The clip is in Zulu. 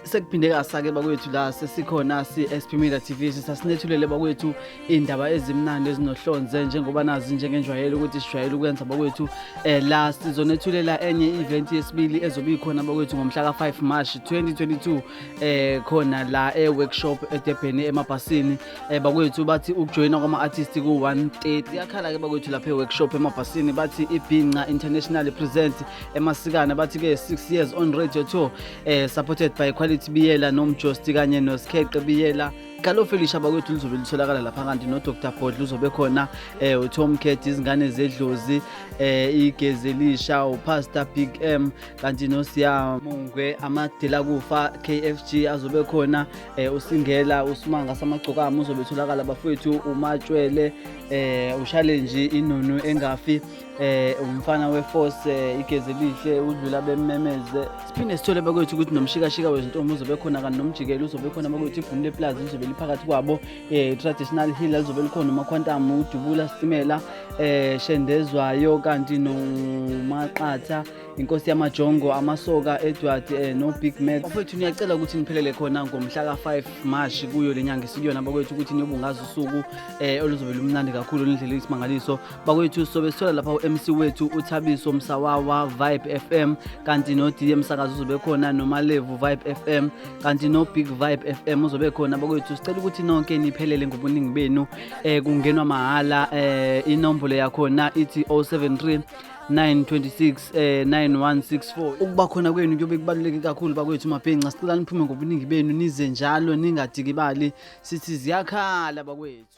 Sekuphinde kasake bakwethu la sesikhona SP Media TV sasinethulele bakwethu indaba ezimnandi ezinohlonze njengoba nazi njengenjwayelo ukuthi sijwayele ukwenza bakwethu la sizonethulela enye event yesibili ezobe ikhona bakwethu ngomhla ka 5 March 2022 khona la workshop eDurban Emabhasini bakwethu bathi ukujoina kwama artists ku 130 yakhala ke bakwethu lapha workshop Emabhasini bathi ibhinqa internationally present emasikana bathi ke 6 years on radio tour supported by Quality Biyela nomjosti kanye noSkheqe Biyela Kalo Felisha bakwethu lizobe litholakala lapha kanti no Dr Bodle uzobe khona uTom Cat izingane zedlozi igezelisha uPastor Big M kanti noSiya Mungwe amadela kufa KFG azobe khona uSingela uSimanga samagcokama uzobe tholakala bafowethu uMatshwele uChallenge inunu engafi umfana weforce igezelihle udlula bememeze siphinde sithole bakwethu ukuthi nomshikashika wezintombi uzobe khona kanti nomjikelo uzobe khona bakwethu ibhunule plaza uzobe liphakathi kwabo traditional healer uzobe likhona uMakhwantamu udubula Stimela Shendezwayo kanti noMaqatha inkosi yamajongo amasoka Edward no Big Mac bafowethu niyacela ukuthi niphelele khona ngomhla ka 5 March kuyo lenyanga sikuyona bakwethu ukuthi niyobungaza usuku oluzobe lumnandi kakhulu indlela isimangaliso bakwethu sobe sithola lapha MC wethu uThabiso Msawawa Vibe FM kanti no DM Sakazo uzobe khona noMalevu Vibe FM kanti no Big Vibe FM uzobe khona bakwethu sicela ukuthi nonke niphelele ngobuningi benu kungenwa mahala inombolo yakhona ithi 073 926 9164 ukuba khona kwenu kuyobe kubaluleke kakhulu bakwethu mabhenqa sicela niphume ngobuningi benu nize njalo ningadikibali sithi ziyakhala bakwethu.